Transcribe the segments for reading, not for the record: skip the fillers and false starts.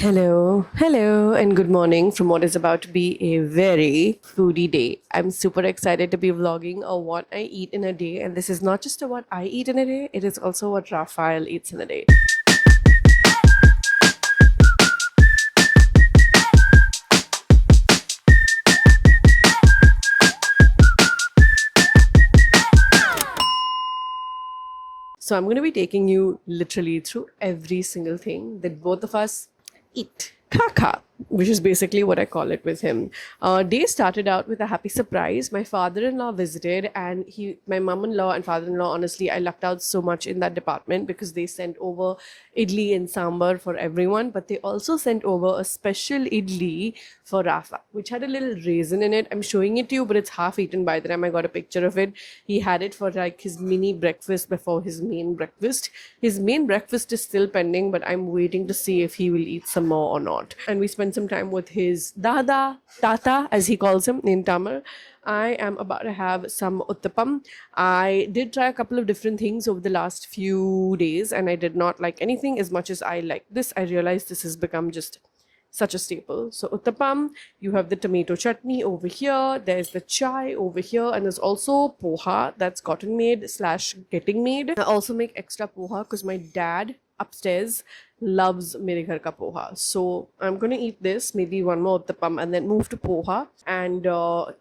Hello, and good morning from what is about to be a very foodie day. I'm super excited to be vlogging on what I eat in a day, and this is not just what I eat in a day, it is also what Raphael eats in a day. So I'm going to be taking you literally through every single thing that both of us eat. Kaka, which is basically what I call it with him. Day started out with a happy surprise. My father-in-law visited, and my mom-in-law and father-in-law, honestly, I lucked out so much in that department because they sent over idli and sambar for everyone, but they also sent over a special idli for Rafa, which had a little raisin in it. I'm showing it to you, but it's half eaten by the time I got a picture of it. He had it for like his mini breakfast before his main breakfast. His main breakfast is still pending, but I'm waiting to see if he will eat some more or not. And we spent some time with his dada, tata, as he calls him in Tamil. I am about to have some uttapam. I did try a couple of different things over the last few days, and I did not like anything as much as I like this. I realized this has become just such a staple. So uttapam, you have the tomato chutney over here, there's the chai over here, and there's also poha that's gotten made slash getting made. I also make extra poha because my dad upstairs loves mere ghar ka poha. So I'm going to eat this, maybe one more uttapam, and then move to poha. And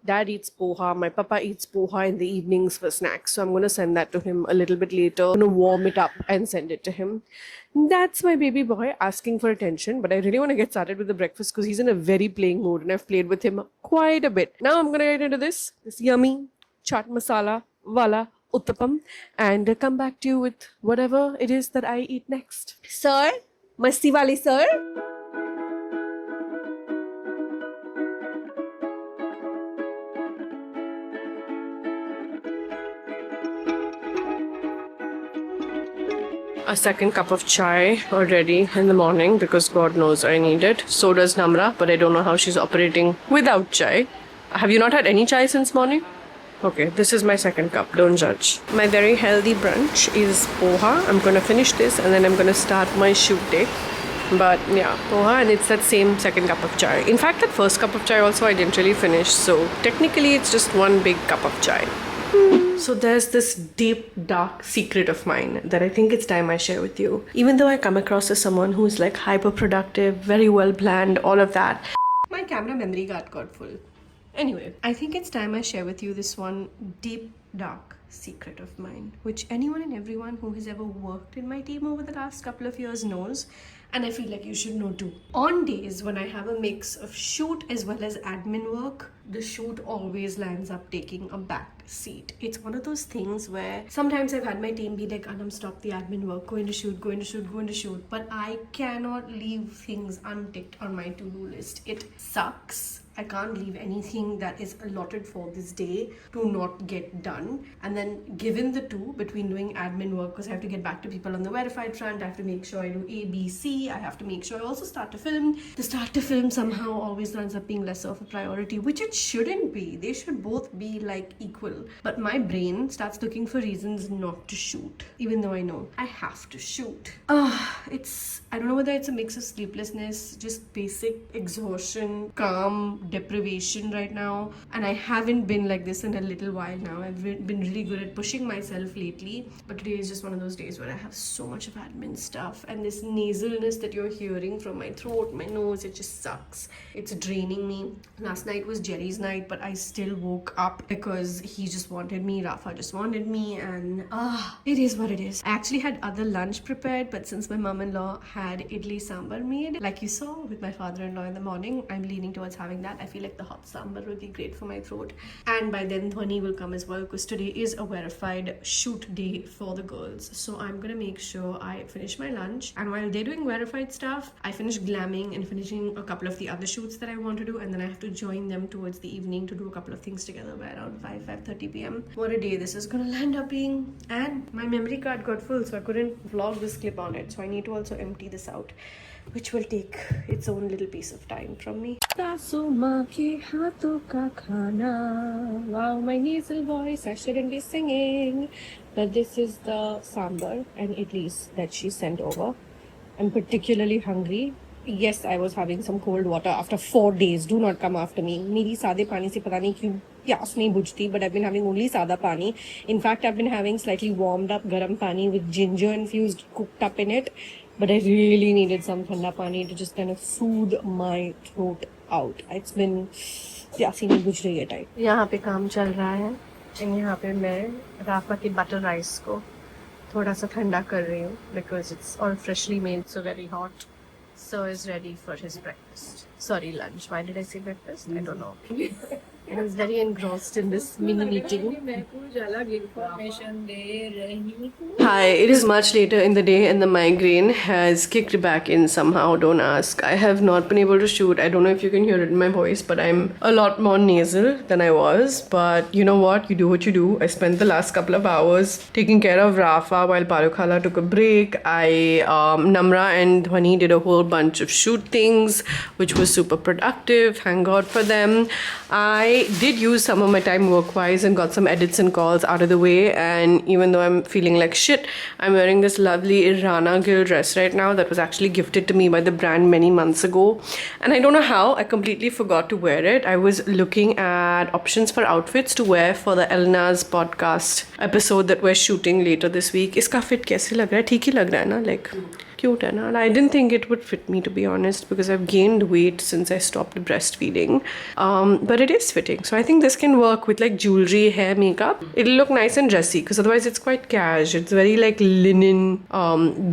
dad eats poha. My papa eats poha in the evenings for snacks. So I'm going to send that to him a little bit later. I'm going to warm it up and send it to him. That's my baby boy asking for attention. But I really want to get started with the breakfast because he's in a very playing mood. And I've played with him quite a bit. Now I'm going to get into this yummy chaat masala wala uttapam and come back to you with whatever it is that I eat next. Sir? Masti wali sir? A second cup of chai already in the morning because God knows I need it. So does Namra, but I don't know how she's operating without chai. Have you not had any chai since morning? Okay, this is my second cup. Don't judge. My very healthy brunch is poha. I'm gonna finish this and then I'm gonna start my shoot day. But yeah, poha, and it's that same second cup of chai. In fact, that first cup of chai also I didn't really finish. So technically it's just one big cup of chai. So there's this deep, dark secret of mine that I think it's time I share with you. Even though I come across as someone who's like hyper productive, very well planned, all of that, my camera memory card got full. Anyway, I think it's time I share with you this one deep, dark secret of mine, which anyone and everyone who has ever worked in my team over the last couple of years knows, and I feel like you should know too. On days when I have a mix of shoot as well as admin work, the shoot always lands up taking a back seat. It's one of those things where sometimes I've had my team be like, Anam, stop the admin work, going to shoot, but I cannot leave things unticked on my to-do list. It sucks. I can't leave anything that is allotted for this day to not get done. And then given the two between doing admin work, because I have to get back to people on the verified front, I have to make sure I do A, B, C, I have to make sure I also start to film. The start to film somehow always ends up being lesser of a priority, which it shouldn't be. They should both be like equal. But my brain starts looking for reasons not to shoot, even though I know I have to shoot. I don't know whether it's a mix of sleeplessness, just basic exhaustion, calm, deprivation right now, and I haven't been like this in a little while now. I've been really good at pushing myself lately, but today is just one of those days where I have so much of admin stuff, and this nasalness that you're hearing from my throat, my nose, it just sucks. It's draining me. Last night was Jerry's night, but I still woke up because he just wanted me, Rafa just wanted me, and it is what it is. I actually had other lunch prepared, but since my mom-in-law had idli sambar made, like you saw with my father-in-law in the morning, I'm leaning towards having that. I feel like the hot sambar would be great for my throat, and by then Dhwani will come as well because today is a verified shoot day for the girls. So I'm gonna make sure I finish my lunch, and while they're doing verified stuff, I finish glamming and finishing a couple of the other shoots that I want to do, and then I have to join them towards the evening to do a couple of things together by around 5:30 p.m. What a day this is gonna land up being. And my memory card got full, so I couldn't vlog this clip on it, so I need to also empty this out, which will take its own little piece of time from me. Wow, my nasal voice, I shouldn't be singing. But this is the sambar and idlis that she sent over. I'm particularly hungry. yes, I was having some cold water after 4 days. Do not come after me. मेरी सादे पानी से पता नहीं क्यों प्यास नहीं बुझती, but I've been having only सादा पानी. In fact, I've been having slightly warmed up garam pani with ginger infused cooked up in it. But I really needed some ठंडा पानी to just kind of soothe my throat out. It's been प्यासी नहीं बुझ रही है type. यहाँ पे काम चल रहा है. यहाँ पे मैं राफा के बटर राइस को थोड़ा सा ठंडा कर रही हूँ because it's all freshly made, so very hot. So is ready for his breakfast. Sorry, lunch. Why did I say breakfast? I don't know. I was very engrossed in this mini meeting. Hi, it is much later in the day and the migraine has kicked back in somehow. Don't ask. I have not been able to shoot. I don't know if you can hear it in my voice, but I'm a lot more nasal than I was. But you know what? You do what you do. I spent the last couple of hours taking care of Rafa while Parukhala took a break. Namra and Dhwani did a whole bunch of shoot things, which was super productive. Thank God for them. I did use some of my time work-wise and got some edits and calls out of the way, and even though I'm feeling like shit, I'm wearing this lovely Irana Gill dress right now that was actually gifted to me by the brand many months ago, and I don't know how I completely forgot to wear it. I was looking at options for outfits to wear for the Elna's podcast episode that we're shooting later this week. Iska fit kaise lag raha hai? Theek hi lag raha hai na? Like cute hai na? I didn't think it would fit me, to be honest, because I've gained weight since I stopped breastfeeding, but it is fitting, so I think this can work with like jewelry, hair, makeup. It'll look nice and dressy because otherwise it's quite cash. It's very like linen,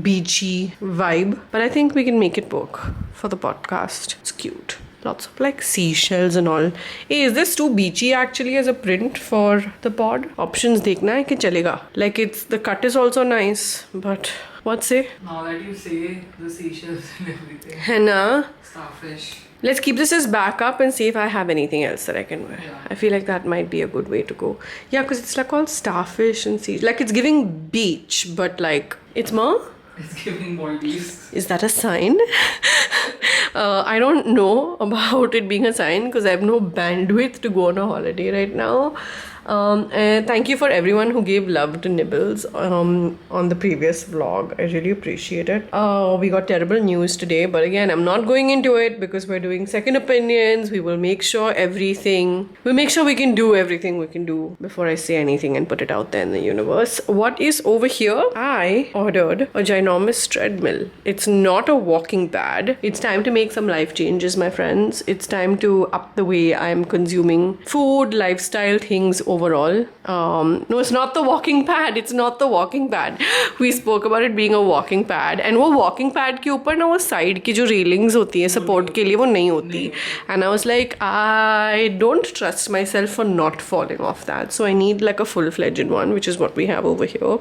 beachy vibe, but I think we can make it work for the podcast. It's cute. Lots of like seashells and all. Hey, is this too beachy actually as a print for the pod? Options dekhna hai ki chalega. Like it's, the cut is also nice, but what say? Now that you say the seashells and everything. Henna. Starfish. Let's keep this as backup and see if I have anything else that I can wear. Yeah. I feel like that might be a good way to go. Yeah, because it's like all starfish and sea. Like it's giving beach, but like it's more. It's giving Maldives. Is that a sign? I don't know about it being a sign because I have no bandwidth to go on a holiday right now. And thank you for everyone who gave love to Nibbles on the previous vlog. I really appreciate it. We got terrible news today, but again, I'm not going into it because we're doing second opinions. We will make sure we can do everything we can do before I say anything and put it out there in the universe. What is over here? I ordered a ginormous treadmill. It's not a walking pad. It's time to make some life changes, my friends. It's time to up the way I'm consuming food, lifestyle things overall. No, it's not the walking pad. It's not the walking pad. We spoke about it being a walking pad, and वो walking pad के ऊपर ना वो side की जो railings होती है support के लिए वो नहीं होती. And I was like, I don't trust myself for not falling off that. So I need like a full-fledged one, which is what we have over here.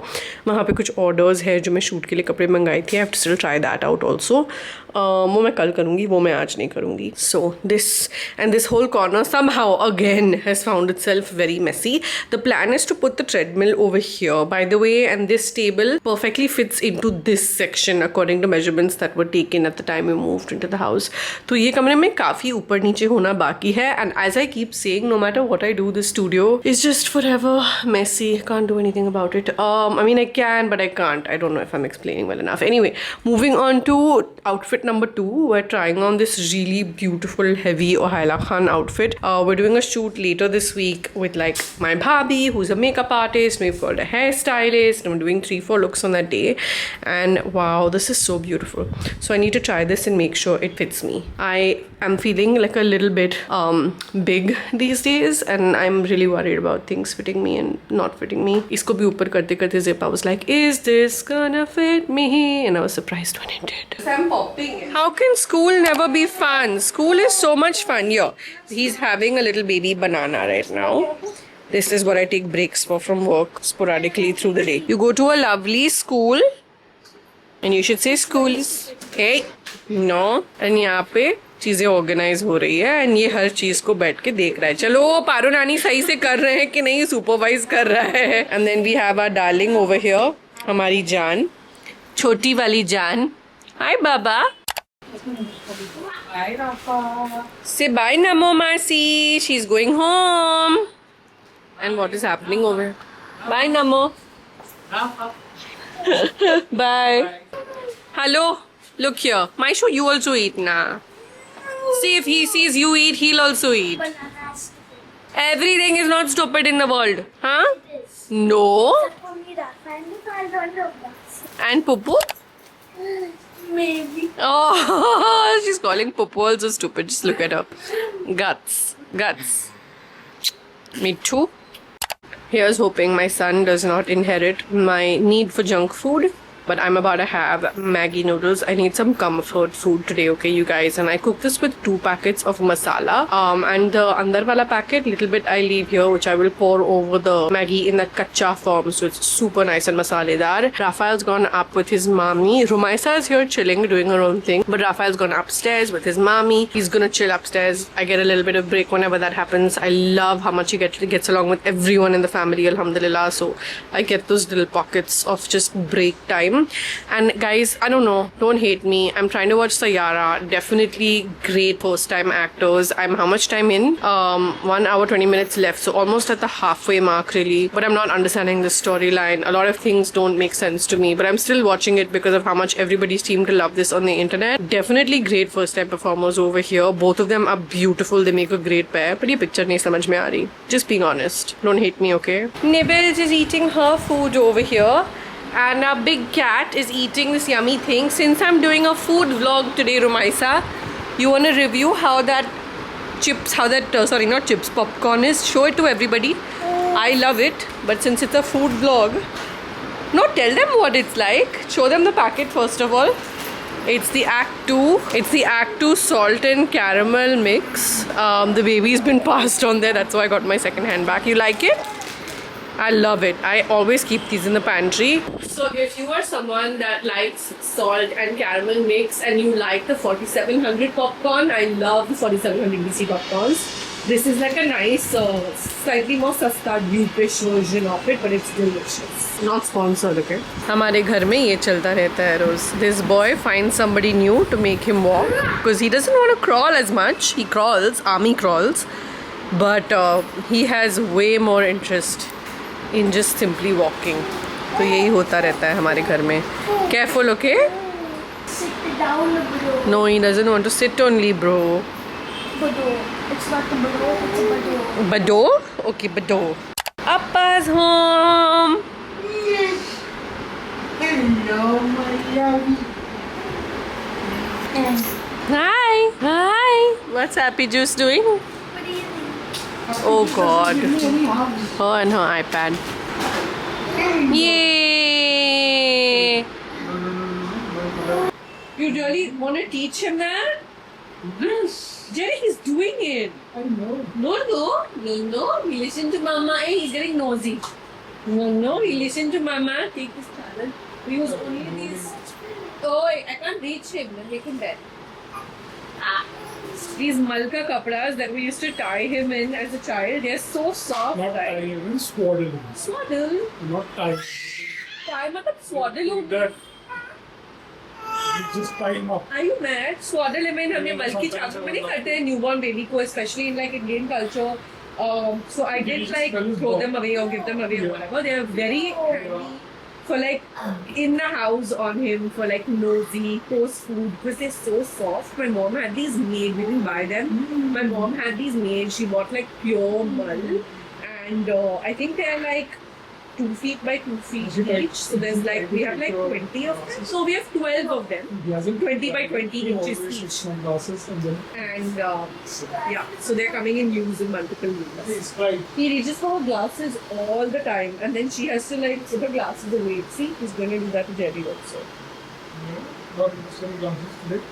वहाँ पे कुछ orders है जो मैं shoot के लिए कपड़े मंगाई थी. I have to still try that out also. वो मैं कल करूँगी, वो मैं आज नहीं करूँगी. So this whole corner somehow again has found itself very messy. The plan is to put the treadmill over here, by the way, and this table perfectly fits into this section according to measurements that were taken at the time we moved into the house. तो ये कमरे में काफी ऊपर नीचे होना बाकी है, and as I keep saying, no matter what I do, the studio is just forever messy. Can't do anything about it. I mean I can, but I can't. I don't know if I'm explaining well enough. Anyway, moving on to outfit number 2. We're trying on this really beautiful heavy Ohaila Khan outfit. We're doing a shoot later this week with like my bhabhi, who's a makeup artist. We've got a hairstylist. I'm doing 3-4 looks on that day, and wow, this is so beautiful. So I need to try this and make sure it fits me. I am feeling like a little bit big these days, and I'm really worried about things fitting me and not fitting me. Isko bhi upar karte karte zip, I was like, is this gonna fit me? And I was surprised when it did. I'm popping. How can school never be fun? School is so much fun. Yo, he's having a little baby banana right now. This is what I take breaks for from work sporadically through the day. You go to a lovely school, and you should say schools. Hey, no. And यहाँ पे चीजें organise हो रही है, and ये हर चीज को बैठ के देख रहा है. चलो पारो नानी सही से कर रहे हैं कि नहीं, सुपरवाइज कर रहा है. And then we have our darling over here, हमारी जान, छोटी वाली जान. हाय बाबा. Bye, Rafa. Say bye, Namo Marcy. She's going home. And what is happening over here? Bye, Namo. Rafa. Bye. Hello. Look here. Maishu, you also eat na. See, if he sees you eat, he'll also eat. Bananas. Everything is not stupid in the world. Huh? It is. No. Except for me, Rafa, and I don't know that. And Pupu? Maybe. Oh, she's calling Pupu also stupid. Just look at her. Guts. Guts. Me too. Here's hoping my son does not inherit my need for junk food. But I'm about to have Maggi noodles. I need some comfort food today, okay, you guys? And I cook this with 2 packets of masala. And the andar wala packet, little bit I leave here, which I will pour over the Maggi in the kacha form. So it's super nice and masaledar. Raphael's gone up with his mommy. Rumaisa is here chilling, doing her own thing. But Raphael's gone upstairs with his mommy. He's gonna chill upstairs. I get a little bit of break whenever that happens. I love how much he gets along with everyone in the family, alhamdulillah. So I get those little pockets of just break time. And guys, I don't know, don't hate me. I'm trying to watch Sayara. Definitely great first time actors. I'm how much time in? 1 hour 20 minutes left, so almost at the halfway mark really. But I'm not understanding the storyline. A lot of things don't make sense to me, but I'm still watching it because of how much everybody seemed to love this on the internet. Definitely great first time performers over here. Both of them are beautiful. They make a great pair. But ye picture nahi samajh mein aa rahi. Just being honest. Don't hate me, okay? Nibbles is eating her food over here. And our big cat is eating this yummy thing. Since I'm doing a food vlog today, Rumaisa, you want to review how that popcorn is? Show it to everybody. I love it, but since it's a food vlog, no, tell them what it's like. Show them the packet first of all. It's the Act 2. It's the Act 2 salt and caramel mix. The baby's been passed on there. That's why I got my second hand back. You like it? I love it. I always keep these in the pantry. So if you are someone that likes salt and caramel mix and you like the 4700 popcorn, I love the 4700 BC popcorns. This is like a nice, slightly more sasta dupe-ish version of it, but it's delicious. Not sponsored, okay? हमारे घर में ये चलता रहता है रोज. This boy finds somebody new to make him walk because he doesn't want to crawl as much. He crawls, army crawls, but he has way more interest in just simply walking. तो यही होता रहता है हमारे घर में. Careful, okay? Sit down, bro. No, he doesn't want to sit only, bro. Bado. It's not a bado, it's a bado. Bado? Okay, Bado. Appa's home. Hello, my lovey. Hi. Hi. What's Happy Juice doing? What do you think? Oh God. Her and her iPad. Yay! You really want to teach him that? Jerry, he's doing it. I know. No. He listened to Mama and he's getting nosy. No. He listened to Mama. Take this talent. We was only these. Oh, I can't reach him. Make him bed. These malka kapdas that we used to tie him in as a child, they're so soft. Not tie right? him in, swaddle him. Swaddle? Not tie. Tie matlab swaddle ho That you just tie him up. Are you mad? Swaddle him in हमने बल्कि चाकू में नहीं करते हैं newborn baby को, especially in like Indian culture. So I did like throw them away or give them away or whatever. They are very handy for like in the house on him for like nosy post food because they're so soft. My mom had these made. We didn't buy them. My mom had these made. She bought like pure mull, and I think they're like 2 feet by 2 feet each. So there's like we have like 20 of them. So we have 12 of them. He hasn't 20 by 20 inches always each. my glasses and then And yeah, so they're coming in use in multiple uses. it's right. He reaches for her glasses all the time, and then she has to like put her glasses away. See, he's going to do that to Jerry also. Not interested in glasses today.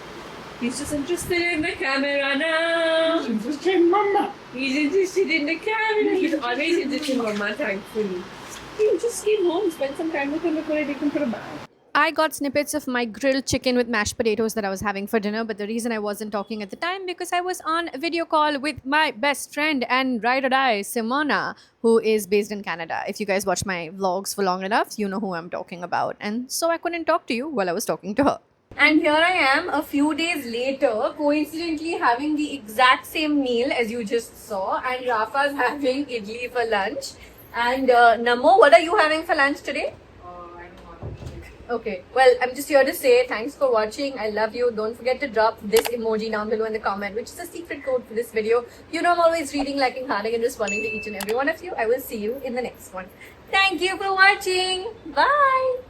He's just interested in the camera now. He's interested in Mama. He's interested in the camera. He's always interested in Mama, thankfully. He just came home, spent some time with him before I take him for a bath. I got snippets of my grilled chicken with mashed potatoes that I was having for dinner, but the reason I wasn't talking at the time because I was on a video call with my best friend and ride or die, Simona, who is based in Canada. If you guys watch my vlogs for long enough, you know who I'm talking about. And so I couldn't talk to you while I was talking to her. And here I am a few days later, coincidentally having the exact same meal as you just saw, and Rafa's having idli for lunch. And Namo, what are you having for lunch today? I don't want to. Okay, well, I'm just here to say thanks for watching. I love you. Don't forget to drop this emoji down below in the comment, which is a secret code for this video. You know I'm always reading, liking, hearting, and responding to each and every one of you. I will see you in the next one. Thank you for watching. Bye.